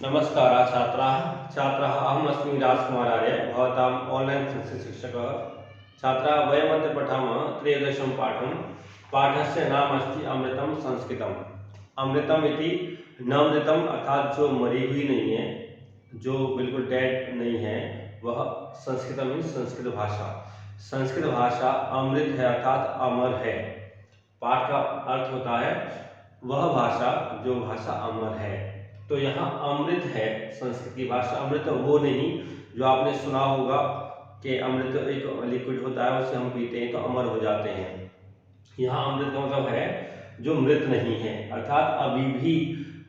नमस्कारः छात्राः छात्राः अहमस्मि राजकुमारार्य भवताम् ऑनलाइन संस्कृतशिक्षकः। छात्राः वयमद्य पठामः त्रयोदशं पाठं। पाठस्य नाम अस्ति अमृतं संस्कृतम्। अमृतम इति नमृतम अर्थात जो मरी हुई नहीं है, जो बिल्कुल डेड नहीं है, वह संस्कृतम मीन्स संस्कृत भाषा। संस्कृत भाषा अमृत है अर्थात अमर है। पाठ का अर्थ होता है वह भाषा जो भाषा अमर है। तो यहाँ अमृत है संस्कृत की भाषा। अमृत वो नहीं जो आपने सुना होगा कि अमृत एक लिक्विड होता है, उसे हम पीते हैं तो अमर हो जाते हैं। यहाँ अमृत का मतलब है जो मृत नहीं है, अर्थात अभी भी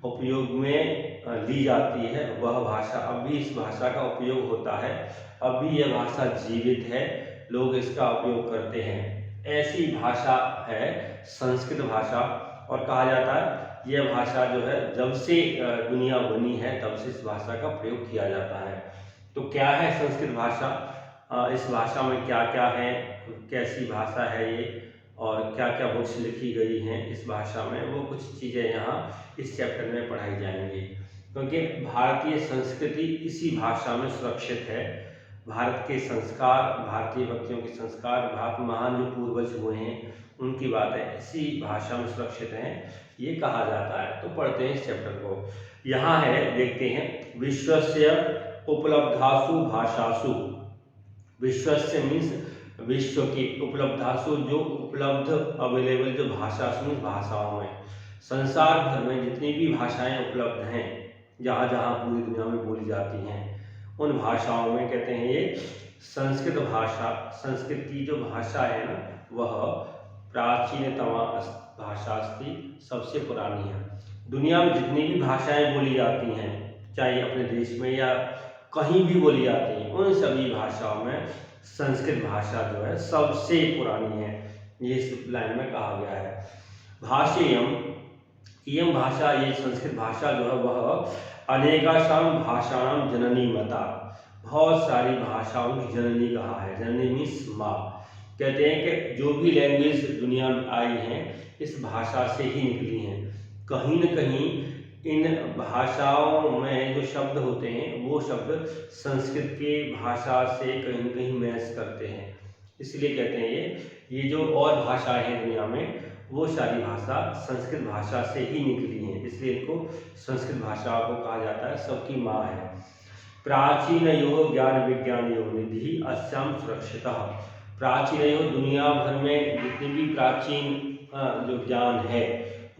उपयोग में ली जाती है वह भाषा। अभी इस भाषा का उपयोग होता है, अभी यह भाषा जीवित है, लोग इसका उपयोग करते हैं। ऐसी भाषा है संस्कृत भाषा। और कहा जाता है यह भाषा जो है जब से दुनिया बनी है तब से इस भाषा का प्रयोग किया जाता है। तो क्या है संस्कृत भाषा, इस भाषा में क्या क्या है, कैसी भाषा है ये, और क्या क्या बुक्स लिखी गई हैं इस भाषा में, वो कुछ चीज़ें यहाँ इस चैप्टर में पढ़ाई जाएंगी। क्योंकि भारतीय संस्कृति इसी भाषा में सुरक्षित है। भारत के संस्कार, भारतीय व्यक्तियों के संस्कार, भारत महान जो पूर्वज हुए हैं उनकी बातें इसी भाषा में सुरक्षित हैं, ये कहा जाता है। तो पढ़ते हैं इस चैप्टर को। यहाँ है, देखते हैं, विश्वस्य उपलब्धासु भाषासु। विश्वस्य मीन्स विश्व की, उपलब्धासु जो उपलब्ध, अवेलेबल जो भाषासु मीन्स भाषाओं में, संसार भर में जितनी भी भाषाएं उपलब्ध हैं, जहाँ जहाँ पूरी दुनिया में बोली जाती हैं, उन भाषाओं में कहते हैं ये संस्कृत भाषा। संस्कृत की जो भाषा है ना, वह प्राचीनतमा भाषा अस्ति, सबसे पुरानी है। दुनिया में जितनी भी भाषाएं बोली जाती हैं, चाहे अपने देश में या कहीं भी बोली जाती हैं, उन सभी भाषाओं में संस्कृत भाषा जो है सबसे पुरानी है, ये इस लाइन में कहा गया है। भाषेयम, इयम भाषा, ये संस्कृत भाषा जो है वह अनेकाशां भाषाणां जननी मता, बहुत सारी भाषाओं की जननी कहा है। जननी मीन्स माँ। कहते हैं कि जो भी लैंग्वेज दुनिया में आई हैं इस भाषा से ही निकली हैं। कहीं न कहीं इन भाषाओं में जो शब्द होते हैं वो शब्द संस्कृत के भाषा से कहीं न कहीं मैच करते हैं, इसलिए कहते हैं ये जो और भाषाएं हैं दुनिया में, वो सारी भाषा संस्कृत भाषा से ही निकली हैं, इसलिए इनको संस्कृत भाषा को कहा जाता है, सबकी माँ है। प्राचीनयो ज्ञान विज्ञानयो निधि अस्याम सुरक्षितः। प्राचीनयो, दुनिया भर में जितनी भी प्राचीन जो ज्ञान है,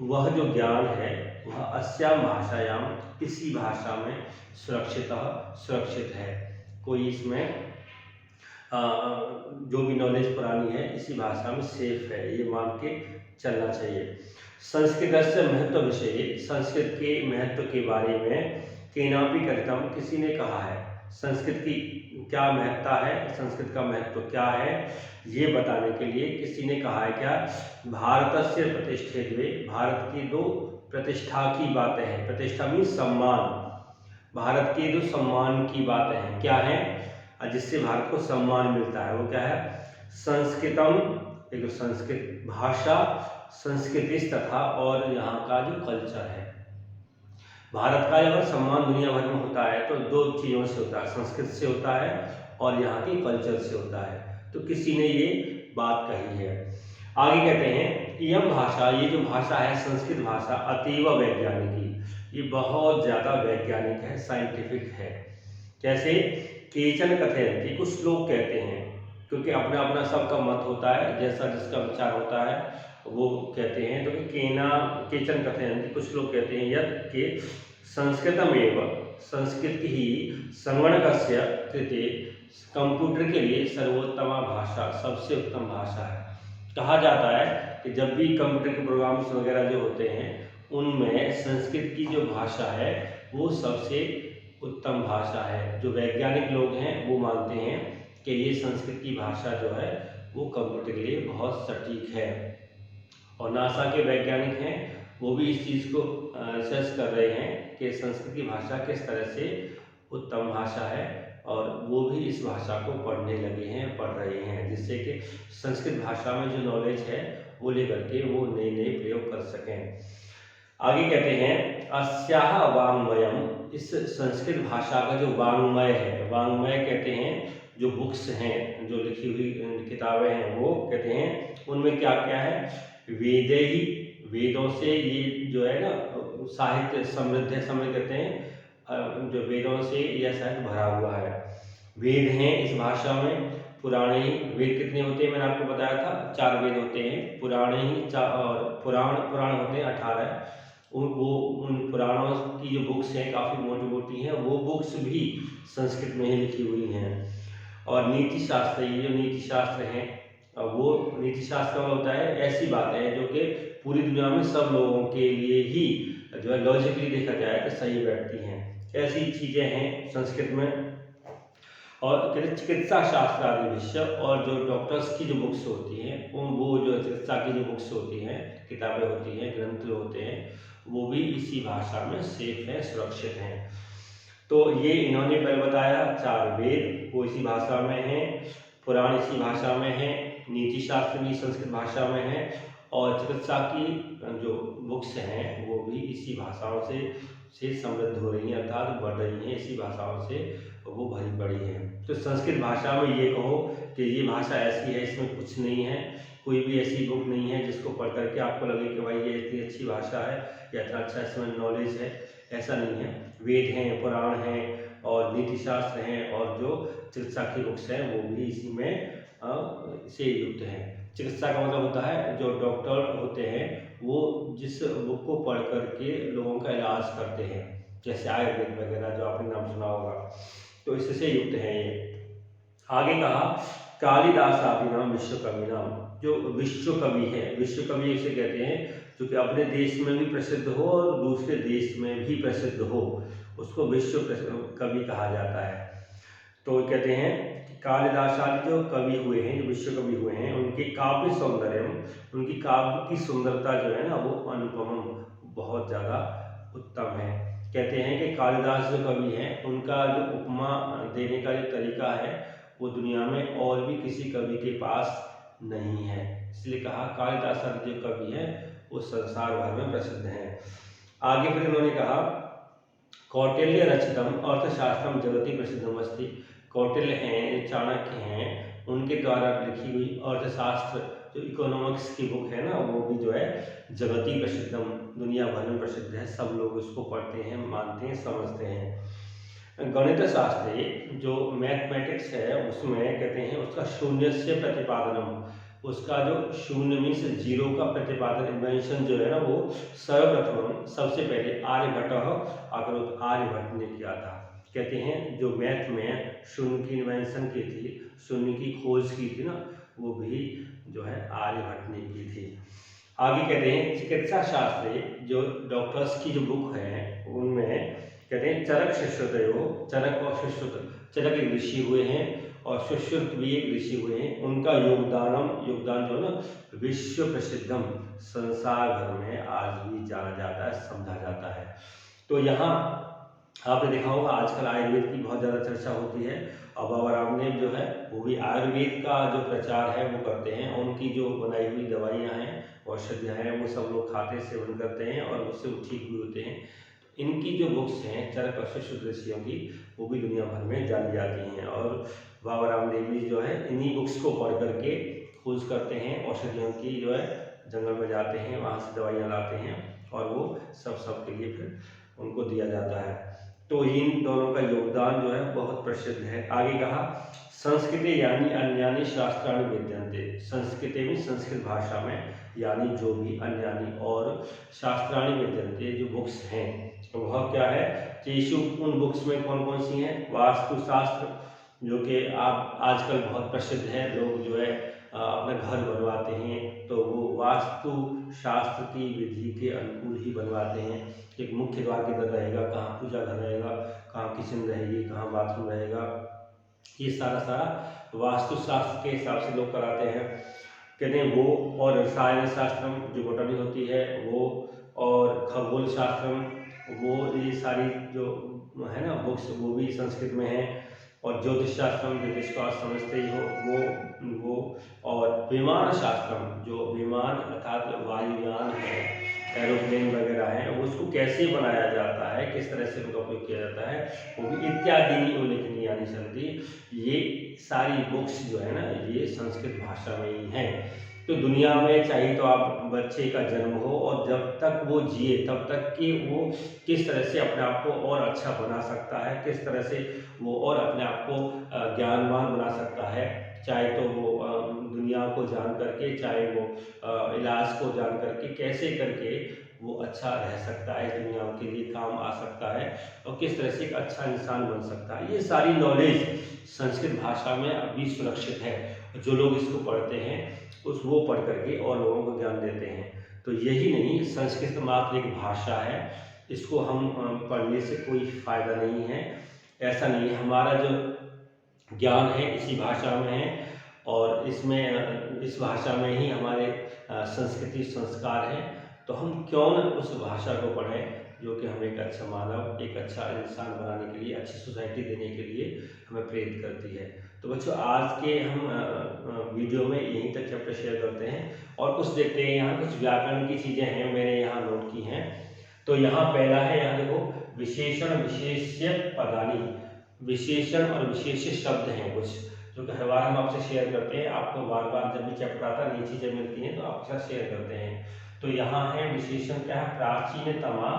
वह जो ज्ञान है वह अस्याम भाषायाम, इसी भाषा में सुरक्षित है। कोई इसमें जो भी नॉलेज पुरानी है इसी भाषा में सेफ है, ये मान के चलना चाहिए। संस्कृत से महत्व विषय, संस्कृत के महत्व के बारे में केनापि कथितम, किसी ने कहा है संस्कृत की क्या महत्ता है, संस्कृत का महत्व क्या है, ये बताने के लिए किसी ने कहा है क्या, भारतस्य प्रतिष्ठे द्वे, भारत की दो प्रतिष्ठा की बातें हैं। प्रतिष्ठा मीन्स सम्मान, भारत के जो सम्मान की बातें हैं, क्या है जिससे भारत को सम्मान मिलता है, वो क्या है, संस्कृतम, एक संस्कृत भाषा, संस्कृतिस तथा, और यहाँ का जो कल्चर है। भारत का अगर सम्मान दुनिया भर में होता है तो दो चीज़ों से होता है, संस्कृत से होता है और यहाँ के कल्चर से होता है। तो किसी ने ये बात कही है। आगे कहते हैं, यम भाषा, ये जो भाषा है संस्कृत भाषा, अतीव वैज्ञानिकी, ये बहुत ज़्यादा वैज्ञानिक है, साइंटिफिक है। कैसे, केचन कथयन्ति, कुछ लोग कहते हैं, क्योंकि अपना अपना सबका मत होता है, जैसा जिसका विचार होता है वो कहते हैं। तो केचन कथयन्ति, कुछ लोग कहते हैं यत् के संस्कृतमेव, संस्कृत ही संगणकस्य कृते, कंप्यूटर के लिए सर्वोत्तमा भाषा, सबसे उत्तम भाषा है। कहा जाता है कि जब भी कंप्यूटर के प्रोग्राम्स वगैरह जो होते हैं उनमें संस्कृत की जो भाषा है वो सबसे उत्तम भाषा है। जो वैज्ञानिक लोग हैं वो मानते हैं कि ये संस्कृत की भाषा जो है वो कंप्यूटर के लिए बहुत सटीक है। और नासा के वैज्ञानिक हैं वो भी इस चीज़ को रिसर्च कर रहे हैं कि संस्कृत की भाषा किस तरह से उत्तम भाषा है, और वो भी इस भाषा को पढ़ने लगे हैं, पढ़ रहे हैं, जिससे कि संस्कृत भाषा में जो नॉलेज है वो लेकर के वो नए नए प्रयोग कर सकें। आगे कहते हैं, अस्याः वाङ्मयम्, इस संस्कृत भाषा का जो वाङ्मय है, वाङ्मय कहते हैं जो बुक्स हैं, जो लिखी हुई किताबें हैं, वो कहते हैं उनमें क्या क्या है, वेदे ही, वेदों से ये जो है ना साहित्य समृद्ध है, समृद्ध कहते हैं जो वेदों से यह साहित्य भरा हुआ है। वेद हैं इस भाषा में, पुराणे ही, वेद कितने होते हैं मैंने आपको बताया था, 4 वेद होते हैं, पुराणे ही और पुराण होते हैं 18। उन पुराणों की जो बुक्स हैं काफ़ी मोटी मोटी हैं, वो बुक्स भी संस्कृत में ही लिखी हुई हैं। और नीति शास्त्र, ये जो नीति शास्त्र हैं, वो नीति शास्त्र का होता है ऐसी बातें हैं जो कि पूरी दुनिया में सब लोगों के लिए ही जो है लॉजिकली देखा जाए तो सही बैठती हैं, ऐसी चीज़ें हैं संस्कृत में। और कहते चिकित्सा शास्त्र आदि विषय, और जो डॉक्टर्स की जो बुक्स होती हैं वो जो चिकित्सा की जो बुक्स होती हैं, किताबें होती हैं, ग्रंथ होते हैं, वो भी इसी भाषा में सेफ हैं, सुरक्षित हैं। तो ये इन्होंने पहले बताया 4 वेद वो इसी भाषा में हैं, पुराण इसी भाषा में है, नीति शास्त्र भी संस्कृत भाषा में है, और चिकित्सा की जो बुक्स हैं वो भी इसी भाषाओं से समृद्ध हो रही हैं, अर्थात बढ़ रही हैं, इसी भाषाओं से वो भरी पड़ी है। तो संस्कृत भाषा में ये कहो कि ये भाषा ऐसी है, इसमें कुछ नहीं है, कोई भी ऐसी बुक नहीं है जिसको पढ़ करके आपको लगे कि भाई ये इतनी अच्छी भाषा है या इतना अच्छा इसमें नॉलेज है, ऐसा नहीं है। वेद हैं, पुराण हैं और नीति शास्त्र हैं, और जो चिकित्सा की बुक्स हैं वो भी इसी में से युक्त हैं। चिकित्सा का मतलब होता है जो डॉक्टर होते हैं वो जिस बुक को पढ़ करके लोगों का इलाज करते हैं, जैसे आयुर्वेद वगैरह जो आपने नाम सुना होगा, तो इससे युक्त है ये। आगे कहा कालिदास आदि नाम विश्व कवि नाम, जो विश्व कवि है, विश्व कवि इसे कहते हैं जो कि अपने देश में भी प्रसिद्ध हो और दूसरे देश में भी प्रसिद्ध हो, उसको विश्व कवि कहा जाता है। तो कहते हैं कि कालिदास आदि जो कवि हुए हैं, जो विश्व कवि हुए हैं, उनके काव्य सौंदर्य, उनकी काव्य की सुंदरता जो है ना वो अनुपम, बहुत ज़्यादा उत्तम है। कहते हैं कि कालिदास जो कवि हैं उनका जो उपमा देने का जो तरीका है वो दुनिया में और भी किसी कवि के पास नहीं है, इसलिए कहा कालिदास आदि जो कवि हैं वो संसार भर में प्रसिद्ध हैं। आगे फिर उन्होंने कहा कौटिल्य रचितम अर्थशास्त्रम जगति प्रसिद्धम अस्ति, कौटिल्य हैं, चाणक्य हैं, उनके द्वारा लिखी हुई अर्थशास्त्र जो इकोनॉमिक्स की बुक है ना वो भी जो है जगति प्रसिद्धम, दुनिया भर में प्रसिद्ध है, सब लोग इसको पढ़ते हैं, मानते हैं, समझते हैं। गणित शास्त्र जो मैथमेटिक्स है उसमें कहते हैं उसका शून्य से प्रतिपादनम, उसका जो शून्य में से जीरो का प्रतिपादन इन्वेंशन जो है ना वो सर्वप्रथम सबसे पहले आर्यभट्ट ने किया था। कहते हैं जो मैथ में शून्य की इन्वेंशन की थी, शून्य की खोज की थी ना, वो भी जो है आर्यभट्ट ने की थी। आगे कहते हैं चिकित्सा शास्त्र जो डॉक्टर्स की जो बुक है उनमें कहते हैं चरक शिष्योतयो, चरक और शिष्युत, चरक एक ऋषि हुए हैं और सुश्रुत भी एक ऋषि हुए हैं, उनका योगदान जो है ना विश्व प्रसिद्धम, संसार भर में आज भी जाना जाता है, समझा जाता है। तो यहाँ आपने देखा होगा आजकल आयुर्वेद की बहुत ज़्यादा चर्चा होती है, और बाबा रामदेव जो है वो भी आयुर्वेद का जो प्रचार है वो करते हैं, उनकी जो बनाई हुई दवाइयाँ हैं, औषधियाँ हैं, वो सब लोग खाते सेवन करते हैं और उससे वो ठीक भी होते हैं। इनकी जो बुक्स हैं चरक और शिष्युत ऋषियों की, वो भी दुनिया भर में जानी जाती हैं, और बाबा रामदेव जी जो है इन्हीं बुक्स को पढ़ करके खोज करते हैं, औषधियों की जो है जंगल में जाते हैं, वहाँ से दवाइयाँ लाते हैं और वो सब के लिए फिर उनको दिया जाता है। तो इन दोनों का योगदान जो है बहुत प्रसिद्ध है। आगे कहा संस्कृते यानी अन्यानि शास्त्राणि विद्यन्ते, संस्कृते में संस्कृत भाषा में यानी जो भी अन्यानि और शास्त्राणि विद्यन्ते जो बुक्स हैं वह क्या है, तेषु उन बुक्स में कौन कौन सी हैं, वास्तुशास्त्र जो कि आप आजकल बहुत प्रसिद्ध है, लोग जो है अपना घर बनवाते हैं तो वो वास्तु शास्त्र की विधि के अनुकूल ही बनवाते हैं। एक मुख्य द्वार किधर रहेगा, कहाँ पूजा घर रहेगा, कहाँ किचन रहेगी, कहाँ बाथरूम रहेगा, ये सारा वास्तुशास्त्र के हिसाब से लोग कराते हैं। कहते हैं वो, और रसायन शास्त्र जो बोटनी होती है वो, और खगोल शास्त्र वो, ये सारी जो है ना बुक्स वो भी संस्कृत में है। और ज्योतिष शास्त्र ज्योतिष को आप समझते ही हो वो, और विमान शास्त्र जो विमान अर्थात वायुयान है एरोप्लेन वगैरह हैं, वो उसको कैसे बनाया जाता है, किस तरह से उनका उपयोग किया जाता है, वो भी इत्यादि उल्लेखनीयानि सन्ति। ये सारी बुक्स जो है ना, ये संस्कृत भाषा में ही हैं। तो दुनिया में चाहे तो आप बच्चे का जन्म हो और जब तक वो जिए तब तक कि वो किस तरह से अपने आप को और अच्छा बना सकता है, किस तरह से वो और अपने आप को ज्ञानवान बना सकता है, चाहे तो वो दुनिया को जान करके, चाहे वो इलाज को जान करके, कैसे करके वो अच्छा रह सकता है, इस दुनिया के लिए काम आ सकता है और किस तरह से एक अच्छा इंसान बन सकता है। ये सारी नॉलेज संस्कृत भाषा में अभी सुरक्षित है। जो लोग इसको पढ़ते हैं वो पढ़ करके और लोगों को ज्ञान देते हैं। तो यही नहीं, संस्कृत मात्र एक भाषा है, इसको हम पढ़ने से कोई फायदा नहीं है, ऐसा नहीं है। हमारा जो ज्ञान है इसी भाषा में है और इसमें इस भाषा में ही हमारे संस्कृति संस्कार हैं। तो हम क्यों न उस भाषा को पढ़ें जो कि हमें एक अच्छा मानव, एक अच्छा इंसान बनाने के लिए, अच्छी सोसाइटी देने के लिए हमें प्रेरित करती है। तो बच्चों, आज के हम वीडियो में यहीं तक चैप्टर शेयर करते हैं और कुछ देखते हैं। यहाँ कुछ व्याकरण की चीज़ें हैं, मैंने यहाँ नोट की हैं। तो यहाँ पहला है, यहाँ देखो, विशेषण विशेष्य पदानि। विशेषण और विशेष्य शब्द हैं कुछ, जो कि हर बार हम आपसे शेयर करते हैं। आपको बार बार जब भी चैप्टर आता है, नई चीज़ें मिलती हैं तो आपके साथ शेयर करते हैं। तो यहाँ है विशेषण क्या है, प्राचीनतमा,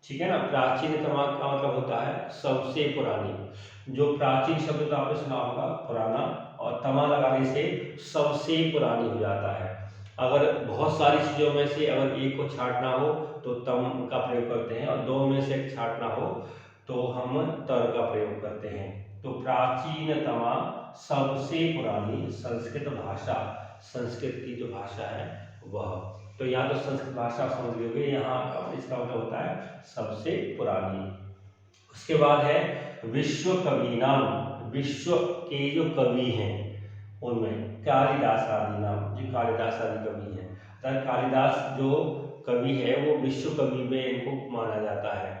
ठीक है ना। प्राचीनतमा का मतलब होता है सबसे पुरानी। जो प्राचीन शब्द तो आपने सुना होगा, पुराना, और तमा लगाने से सबसे पुरानी हो जाता है। अगर बहुत सारी चीज़ों में से अगर एक को छांटना हो तो तम का प्रयोग करते हैं, और दो में से एक छांटना हो तो हम तर का प्रयोग करते हैं। तो प्राचीनतमा, सबसे पुरानी संस्कृत भाषा, संस्कृत की जो भाषा है वह। तो यहाँ तो संस्कृत भाषा समझ लोगे, यहाँ इसका मतलब होता है सबसे पुरानी। उसके बाद है विश्व कविनाम। विश्व के जो कवि हैं उनमें कालिदास आदि नाम, जो कालिदास आदि कवि हैं, अर्थात कालिदास जो कवि है वो विश्व कवि में इनको माना जाता है।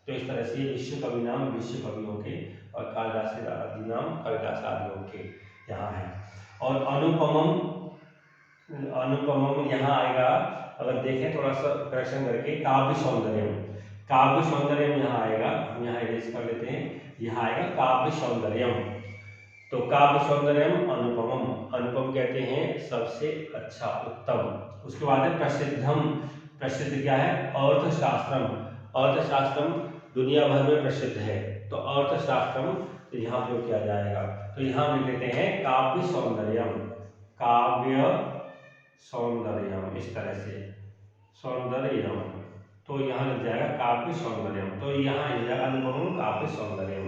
तो इस तरह से विश्व कवि नाम विश्व कवियों के और कालिदास आदि नाम कालिदास आदियों के यहाँ है। और अनुपमम, अनुपमम यहाँ आएगा, अगर देखें थोड़ा सा करेक्शन करके, काव्य सौंदर्यम। काव्य सौंदर्यम यहाँ आएगा, हम यहाँ इरेज कर लेते हैं, यहाँ आएगा काव्य सौंदर्यम। तो काव्य सौंदर्यम अनुपमम, अनुपम कहते हैं सबसे अच्छा, उत्तम। उसके बाद है प्रसिद्धम। प्रसिद्ध क्या है, अर्थशास्त्रम। अर्थशास्त्रम दुनिया भर में प्रसिद्ध है, तो अर्थशास्त्रम यहाँ प्रयोग किया जाएगा। तो यहाँ हम लिख लेते हैं काव्य सौंदर्यम, काव्य सौंदर्यम, इस तरह से सौंदर्यम, तो यहाँ लग जाएगा काव्य सौंदर्यम। तो यहाँ लग जाएगा अनुपमम काव्य सौंदर्यम।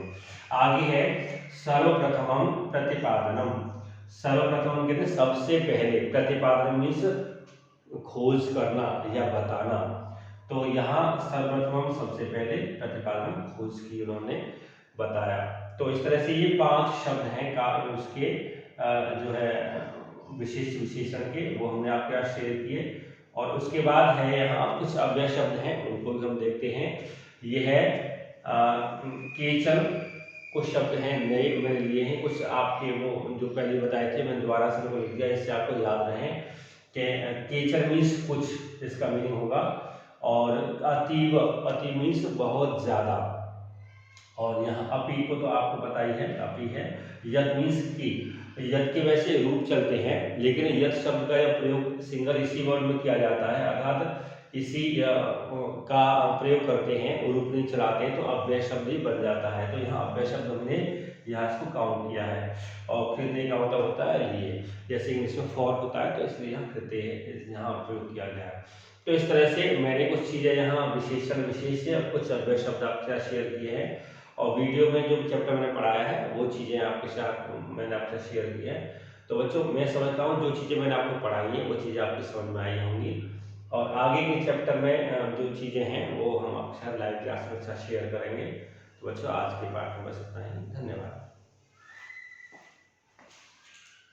आगे है सर्वप्रथमम प्रतिपादनम। सर्वप्रथम कहते हैं सबसे पहले, प्रतिपादन मीन्स खोज करना या बताना। तो यहाँ सर्वप्रथम सबसे पहले, प्रतिपादन खोज की उन्होंने बताया। तो इस तरह से ये 5 शब्द हैं का उसके जो है विशेष विशेषण के, वो हमने आपके साथ शेयर किए। और उसके बाद है यहाँ कुछ अव्यय शब्द हैं, उनको भी हम देखते हैं। ये है केचन, कुछ शब्द हैं नए मैंने लिए हैं, कुछ आपके वो जो पहले बताए थे मैंने दोबारा से उनको लिख दिया, इससे आपको याद रहे कि केचन मीन्स कुछ, इसका मीनिंग होगा। और अतीव, अति मीन्स बहुत ज़्यादा। और यहाँ अपी को तो आपको पता ही है, अपी है। यद मीन्स की, यद के वैसे रूप चलते हैं, लेकिन यद शब्द का प्रयोग सिंगल इसी वर्ड में किया जाता है, अर्थात इसी का प्रयोग करते हैं और रूप नहीं चलाते हैं, तो अव्यय शब्द ही बन जाता है। तो यहाँ अव्यय शब्द हमने यहाँ इसको काउंट किया है। और कृत्य का मतलब होता है ये, जैसे इंग्लिश में फॉर होता है, तो इसलिए यहाँ कृत्य यहाँ प्रयोग किया गया है। तो इस तरह से मैंने कुछ चीज़ें यहाँ विशेषण विशेष कुछ अव्यय शब्द आपके साथ शेयर किए हैं, और वीडियो में जो चैप्टर मैंने पढ़ाया है वो चीज़ें आपके साथ मैंने आपसे शेयर की है। तो बच्चों, मैं समझता हूँ जो चीज़ें मैंने आपको पढ़ाई है वो चीज़ें आपकी समझ में आई होंगी, और आगे के चैप्टर में जो चीज़ें हैं वो हम आपके साथ लाइव क्लास में शेयर करेंगे। तो बच्चों, आज के पाठ में बस इतना ही, धन्यवाद।